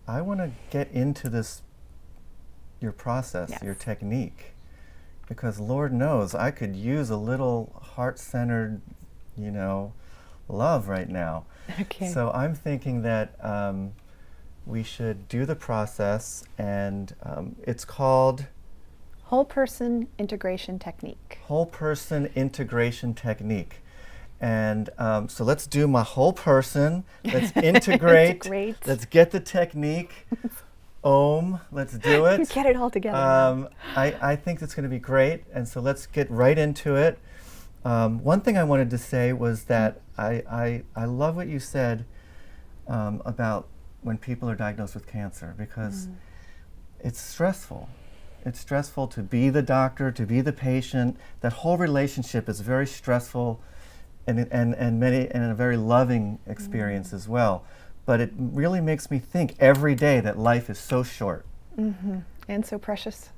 I want to get into this, your process, Yes. your technique, because Lord knows I could use a little heart-centered, love right now. Okay. So I'm thinking that we should do the process, and it's called Whole person integration technique. Whole Person Integration Technique. And so let's do my whole person. Let's integrate. Integrate. Let's get the technique. Let's do it. You get it all together now. I think it's going to be great. And so let's get right into it. One thing I wanted to say was that I love what you said about when people are diagnosed with cancer, because it's stressful. It's stressful to be the doctor, to be the patient. That whole relationship is very stressful and a very loving experience as well. But it really makes me think every day that life is so short. And so precious.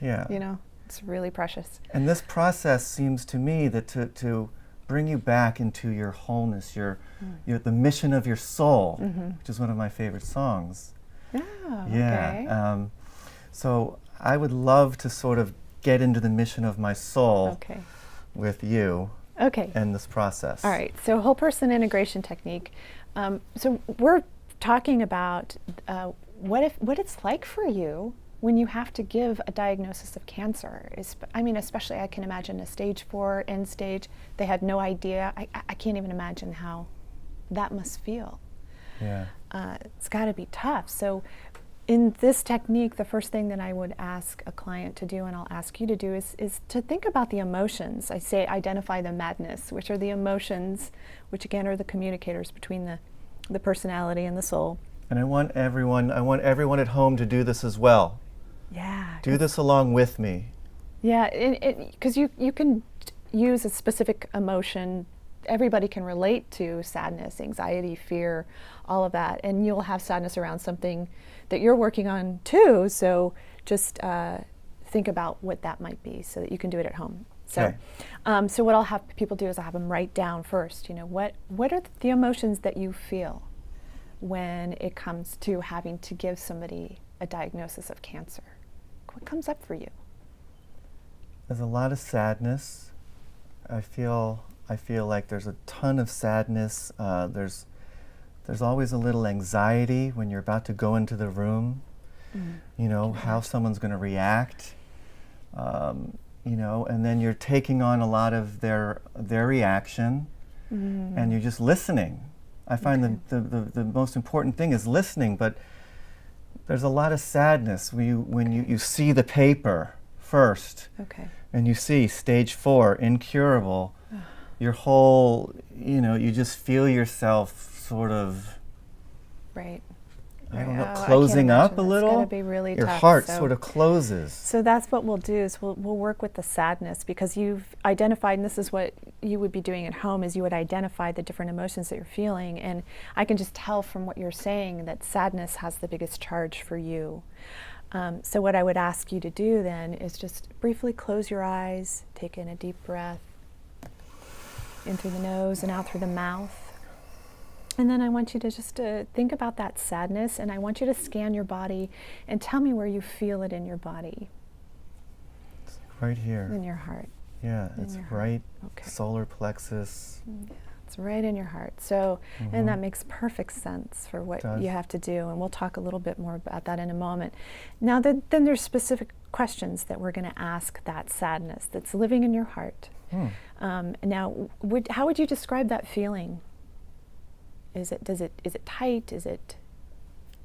Yeah. It's really precious. And this process seems to me that to bring you back into your wholeness, the mission of your soul, which is one of my favorite songs. Okay. So I would love to sort of get into the mission of my soul with you and this process. All right. So whole person integration technique. So we're talking about what it's like for you when you have to give a diagnosis of cancer. Especially I can imagine a stage 4 end stage. They had no idea. I can't even imagine how that must feel. Yeah. It's got to be tough. So in this technique, the first thing that I would ask a client to do, and I'll ask you to do, is to think about the emotions. I say identify the madness, which are the emotions, which again are the communicators between the personality and the soul. And I want everyone at home to do this as well. Yeah. Do this along with me. Yeah, because you can use a specific emotion. Everybody can relate to sadness, anxiety, fear, all of that. And you'll have sadness around something that you're working on too. So just think about what that might be so that you can do it at home. So, so what I'll have people do is I'll have them write down first, what are the emotions that you feel when it comes to having to give somebody a diagnosis of cancer? What comes up for you? There's a lot of sadness. I feel like there's a ton of sadness. There's always a little anxiety when you're about to go into the room. How someone's going to react. And then you're taking on a lot of their reaction, and you're just listening. I find the most important thing is listening, but there's a lot of sadness when you see the paper first, and you see stage 4, incurable. Your whole, you just feel yourself sort of, I don't know, closing up a little. It's going to be really Your tough. heart sort of closes. So that's what we'll do is we'll work with the sadness, because you've identified, and this is what you would be doing at home, is you would identify the different emotions that you're feeling. And I can just tell from what you're saying that sadness has the biggest charge for you. So what I would ask you to do then is just briefly close your eyes, take in a deep breath, in through the nose and out through the mouth. And then I want you to just think about that sadness, and I want you to scan your body and tell me where you feel it in your body. It's right here. In your heart. Yeah, it's right, solar plexus. It's right in your heart. So, and that makes perfect sense for what you have to do, and we'll talk a little bit more about that in a moment. Now, then there's specific questions that we're going to ask that sadness that's living in your heart. Now, how would you describe that feeling? Is it tight? Is it,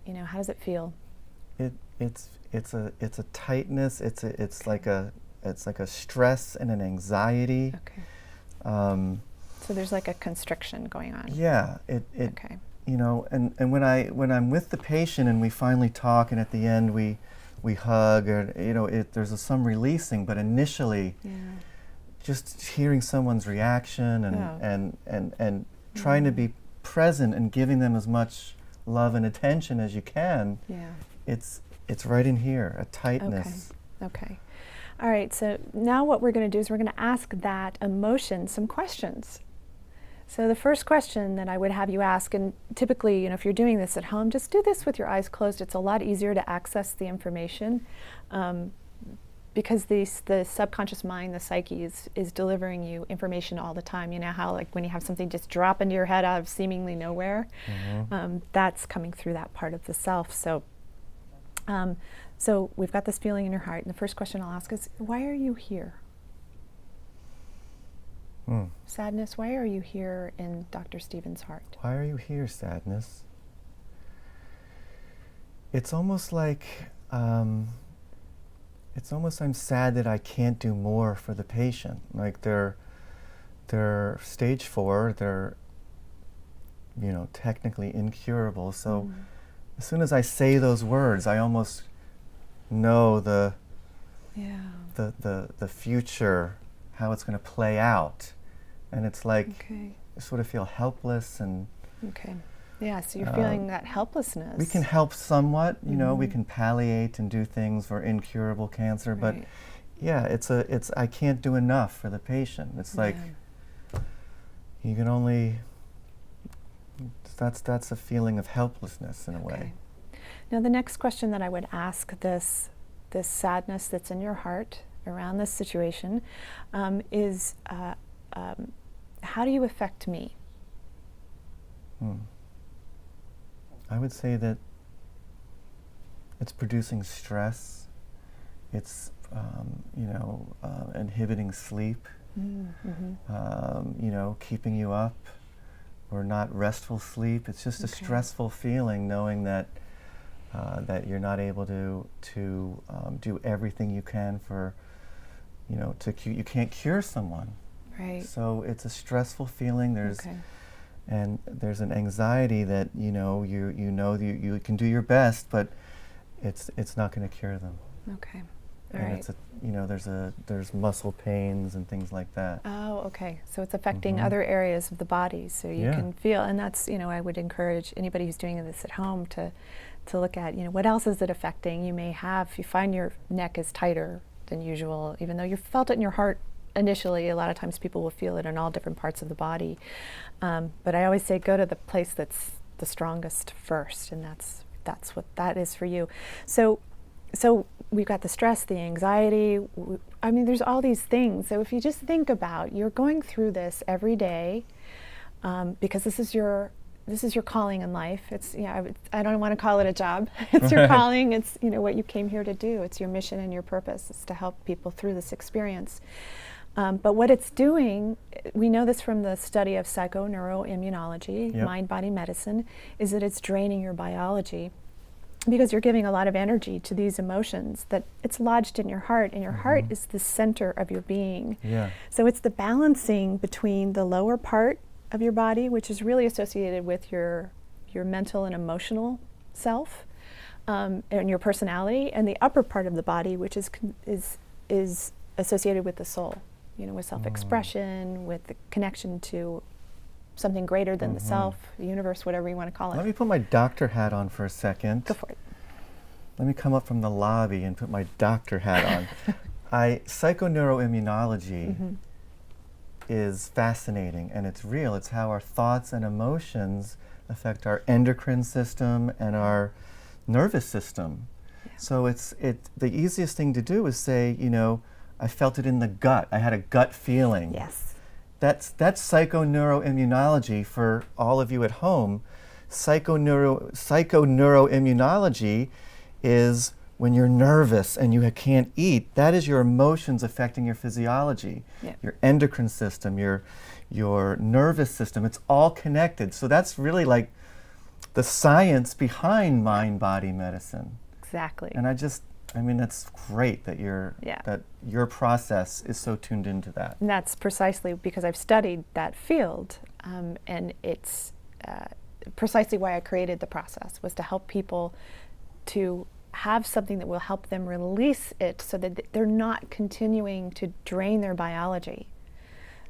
how does it feel? It's a tightness. It's like a stress and an anxiety. So there's like a constriction going on. Yeah. And when I'm with the patient and we finally talk, and at the end we hug, or there's some releasing, but initially, just hearing someone's reaction and trying to be present and giving them as much love and attention as you can. It's right in here, a tightness. Okay. All right, so now what we're going to do is we're going to ask that emotion some questions. So the first question that I would have you ask, and typically, if you're doing this at home, just do this with your eyes closed. It's a lot easier to access the information because the subconscious mind, the psyche, is delivering you information all the time. You know how, like, when you have something just drop into your head out of seemingly nowhere, that's coming through that part of the self. So, so we've got this feeling in your heart, and the first question I'll ask is, why are you here? Sadness, why are you here in Dr. Stephen's heart? Why are you here, sadness? It's almost like, I'm sad that I can't do more for the patient. Like they're stage 4, they're, technically incurable. So as soon as I say those words, I almost know the future, how it's going to play out. And it's like, I sort of feel helpless and... Yeah, so you're feeling that helplessness. We can help somewhat, we can palliate and do things for incurable cancer, but yeah, it's I can't do enough for the patient. It's like, you can only, that's a feeling of helplessness in a way. Now the next question that I would ask this sadness that's in your heart around this situation is, how do you affect me? I would say that it's producing stress. It's, inhibiting sleep. Keeping you up, or not restful sleep. It's just a stressful feeling, knowing that that you're not able to do everything you can for, you can't cure someone. Right. So it's a stressful feeling. And there's an anxiety that you can do your best, but it's not going to cure them. Okay. And it's there's muscle pains and things like that. Oh, okay. So it's affecting other areas of the body, so you can feel, and that's, I would encourage anybody who's doing this at home to look at, what else is it affecting. You may have, if you find your neck is tighter than usual, even though you felt it in your heart initially, a lot of times people will feel it in all different parts of the body. But I always say go to the place that's the strongest first, and that's what that is for you. So we've got the stress, the anxiety. There's all these things. So if you just think about, you're going through this every day because this is your calling in life. It's I don't want to call it a job. It's your calling. It's what you came here to do. It's your mission and your purpose. It's to help people through this experience. But what it's doing, we know this from the study of psychoneuroimmunology, mind-body medicine, is that it's draining your biology because you're giving a lot of energy to these emotions that it's lodged in your heart, and your heart is the center of your being. So it's the balancing between the lower part of your body, which is really associated with your mental and emotional self and your personality, and the upper part of the body, which is associated with the soul. With self-expression, with the connection to something greater than the self, the universe, whatever you want to call it. Let me put my doctor hat on for a second. Go for it. Let me come up from the lobby and put my doctor hat on. Psychoneuroimmunology is fascinating, and it's real. It's how our thoughts and emotions affect our endocrine system and our nervous system. So the easiest thing to do is say, I felt it in the gut. I had a gut feeling. Yes. That's psychoneuroimmunology for all of you at home. Psychoneuroimmunology is when you're nervous and you can't eat. That is your emotions affecting your physiology, your endocrine system, your nervous system. It's all connected. So that's really like the science behind mind-body medicine. Exactly. And it's great that that your process is so tuned into that. And that's precisely because I've studied that field, and it's precisely why I created the process, was to help people to have something that will help them release it so that they're not continuing to drain their biology.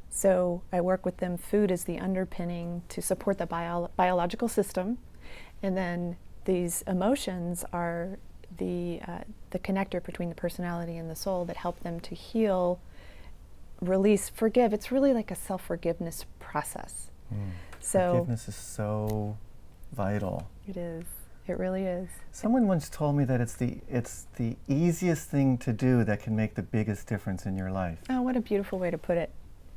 So I work with them. Food is the underpinning to support the biological system, and then these emotions are the connector between the personality and the soul that help them to heal, release, forgive. It's really like a self-forgiveness process. So forgiveness is so vital. it is. It really is. Someone once told me that it's the easiest thing to do that can make the biggest difference in your life. Oh, what a beautiful way to put it.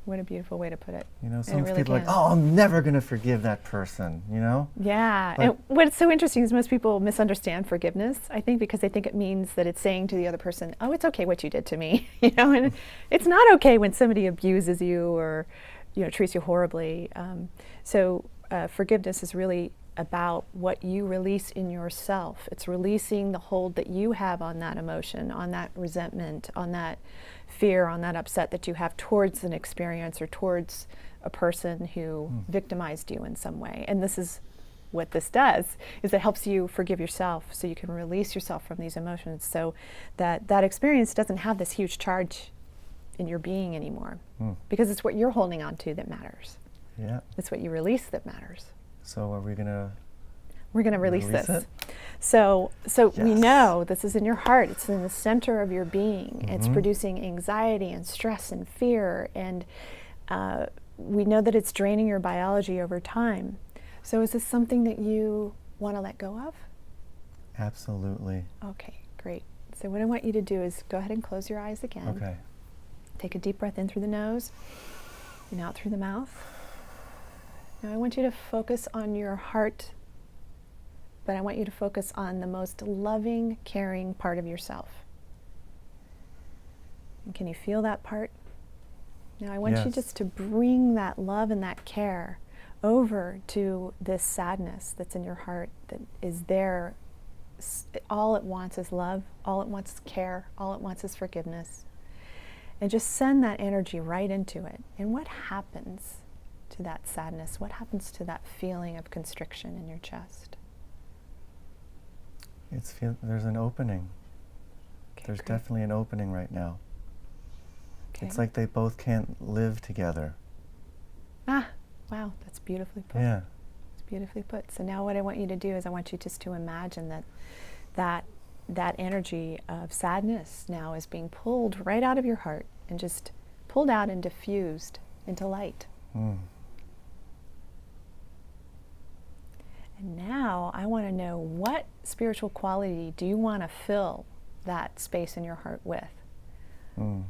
What a beautiful way to put it. You know, And some it really people are like, can. oh, I'm never going to forgive that person, you know? Yeah. But- And what's so interesting is most people misunderstand forgiveness, I think, because they think it means that it's saying to the other person, oh, it's okay what you did to me. You know, and it's not okay when somebody abuses you or, you know, treats you horribly. So forgiveness is really about what you release in yourself. It's releasing the hold that you have on that emotion, on that resentment, on that fear, on that upset that you have towards an experience or towards a person who victimized you in some way. And this is what this does, is it helps you forgive yourself so you can release yourself from these emotions, so that that experience doesn't have this huge charge in your being anymore, because it's what you're holding on to that matters. Yeah. It's what you release that matters. So are we going to... We're going to release Release this. it? So we Yes. know this is in your heart. It's in the center of your being. It's producing anxiety and stress and fear. And we know that it's draining your biology over time. So is this something that you want to let go of? Absolutely. Okay, great. So what I want you to do is go ahead and close your eyes again. Okay. Take a deep breath in through the nose and out through the mouth. Now I want you to focus on your heart, but I want you to focus on the most loving, caring part of yourself. And can you feel that part? Now I want you Yes. just to bring that love and that care over to this sadness that's in your heart that is there. All it wants is love, all it wants is care, all it wants is forgiveness. And just send that energy right into it. And what happens to that sadness? What happens to that feeling of constriction in your chest? There's an opening. Okay, There's great. definitely an opening right now. Okay. It's like they both can't live together. Ah, wow, that's beautifully put. Yeah. It's beautifully put. So now what I want you to do is I want you just to imagine that energy of sadness now is being pulled right out of your heart and just pulled out and diffused into light. Mm. And now I want to know, what spiritual quality do you want to fill that space in your heart with? Mm.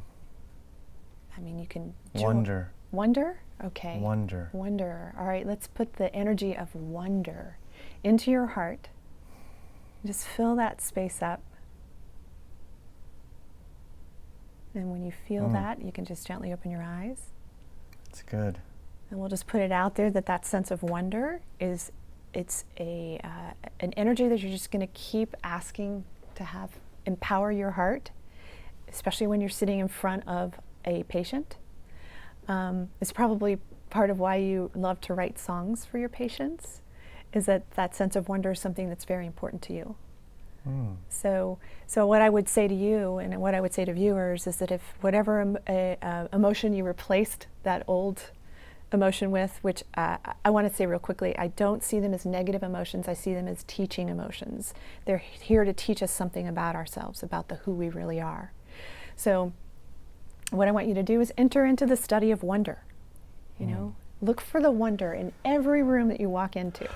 I mean, you can... Wonder. Wonder? Okay. Wonder. Wonder. All right, let's put the energy of wonder into your heart. Just fill that space up. And when you feel that, you can just gently open your eyes. It's good. And we'll just put it out there that that sense of wonder is, it's an energy that you're just going to keep asking to have empower your heart, especially when you're sitting in front of a patient. It's probably part of why you love to write songs for your patients, is that that sense of wonder is something that's very important to you. Mm. So what I would say to you and what I would say to viewers is that if whatever emotion you replaced that old emotion with, which I want to say real quickly, I don't see them as negative emotions, I see them as teaching emotions. They're here to teach us something about ourselves, about who we really are. So what I want you to do is enter into the study of wonder. You know, look for the wonder in every room that you walk into.